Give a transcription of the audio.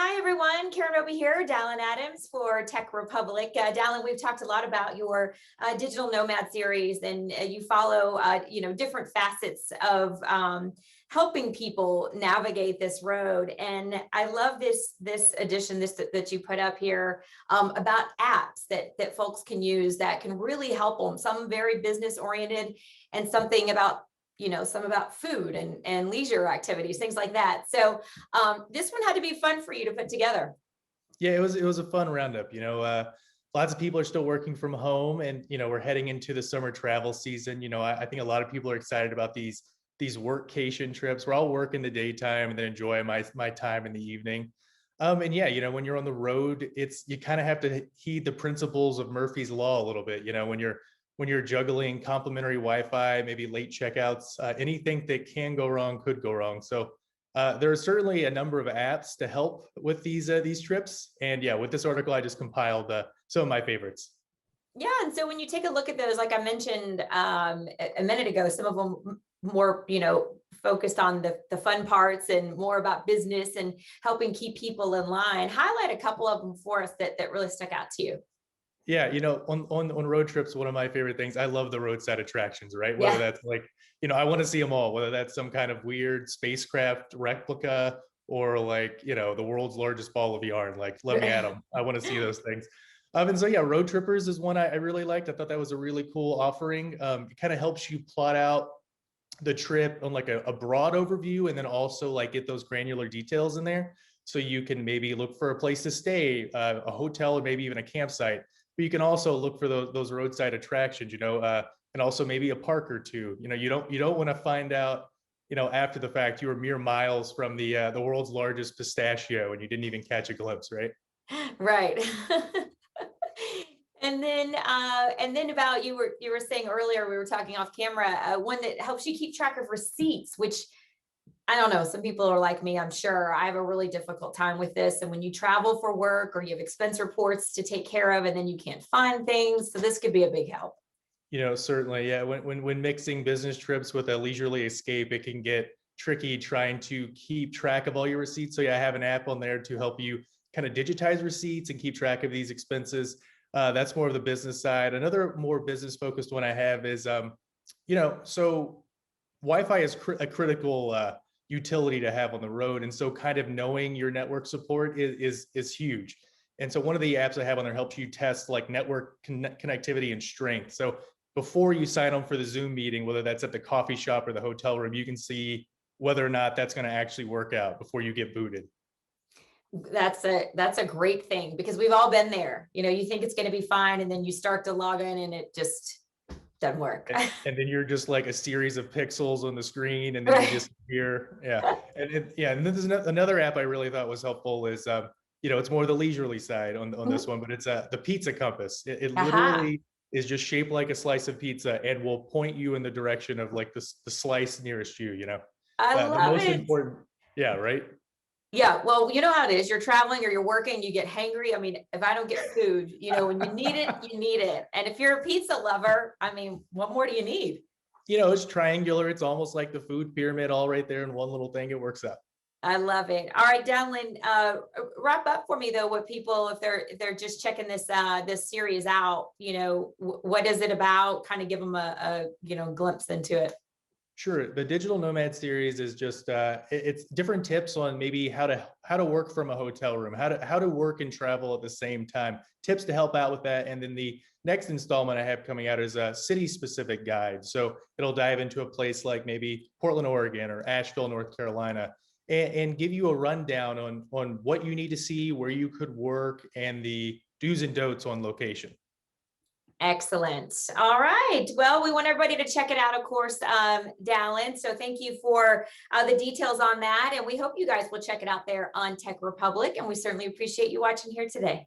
Hi, everyone. Karen Roby here, Dallin Adams for TechRepublic. Dallin, we've talked a lot about your digital nomad series, and you follow, different facets of helping people navigate this road. And I love this edition that you put up here about apps that folks can use that can really help them. Some very business oriented, and something about some about food and leisure activities, things like that. So this one had to be fun for you to put together. Yeah, it was a fun roundup. Lots of people are still working from home, and we're heading into the summer travel season. I think a lot of people are excited about these workcation trips where I'll work in the daytime and then enjoy my time in the evening. And yeah, when you're on the road, you kind of have to heed the principles of Murphy's Law a little bit. When you're juggling complimentary Wi-Fi, maybe late checkouts, anything that can go wrong could go wrong. So there are certainly a number of apps to help with these trips. And yeah, with this article, I just compiled some of my favorites. Yeah, and so when you take a look at those, like I mentioned a minute ago, some of them more, focused on the fun parts and more about business and helping keep people in line. Highlight a couple of them for us that really stuck out to you. Yeah, on road trips, one of my favorite things, I love the roadside attractions, right? Whether Yeah. that's like, I want to see them all, whether that's some kind of weird spacecraft replica or like, the world's largest ball of yarn, like let me at them. I want to see those things. And so yeah, road trippers is one I really liked. I thought that was a really cool offering. It kind of helps you plot out the trip on like a broad overview, and then also like get those granular details in there. So you can maybe look for a place to stay, a hotel, or maybe even a campsite. But you can also look for those roadside attractions, and also maybe a park or two. You don't want to find out, after the fact you were mere miles from the world's largest pistachio and you didn't even catch a glimpse, right? Right. And then about you were saying earlier, we were talking off camera, one that helps you keep track of receipts, which I don't know, some people are like me, I'm sure. I have a really difficult time with this. And when you travel for work or you have expense reports to take care of, and then you can't find things, so this could be a big help. Certainly, yeah. When mixing business trips with a leisurely escape, it can get tricky trying to keep track of all your receipts. So yeah, I have an app on there to help you kind of digitize receipts and keep track of these expenses. That's more of the business side. Another more business focused one I have is, so Wi-Fi is a critical utility to have on the road, and so kind of knowing your network support is huge. And so one of the apps I have on there helps you test like network connectivity and strength. So before you sign on for the Zoom meeting, whether that's at the coffee shop or the hotel room, you can see whether or not that's going to actually work out before you get booted. That's a great thing, because we've all been there. You think it's going to be fine, and then you start to log in and it just doesn't work. And then you're just like a series of pixels on the screen, and then Right. you disappear. Yeah, and then there's another app I really thought was helpful is it's more the leisurely side on this one, but it's the pizza compass. It Aha. literally is just shaped like a slice of pizza and will point you in the direction of like the slice nearest you. I The love most it. important. Yeah, right. Yeah, well, you know how it is. You're traveling or you're working, you get hangry. I mean, if I don't get food, when you need it, you need it. And if you're a pizza lover, I mean, what more do you need? It's triangular. It's almost like the food pyramid all right there in one little thing. It works out. I love it. All right, Dallin, wrap up for me though. What people, if they're just checking this series out, what is it about? Kind of give them a glimpse into it. Sure. The Digital Nomad series is just it's different tips on maybe how to work from a hotel room, how to work and travel at the same time, tips to help out with that. And then the next installment I have coming out is a city specific guide. So it'll dive into a place like maybe Portland, Oregon, or Asheville, North Carolina, and give you a rundown on what you need to see, where you could work, and the do's and don'ts on location. Excellent. All right. Well, we want everybody to check it out, of course, Dallin. So thank you for the details on that. And we hope you guys will check it out there on TechRepublic. And we certainly appreciate you watching here today.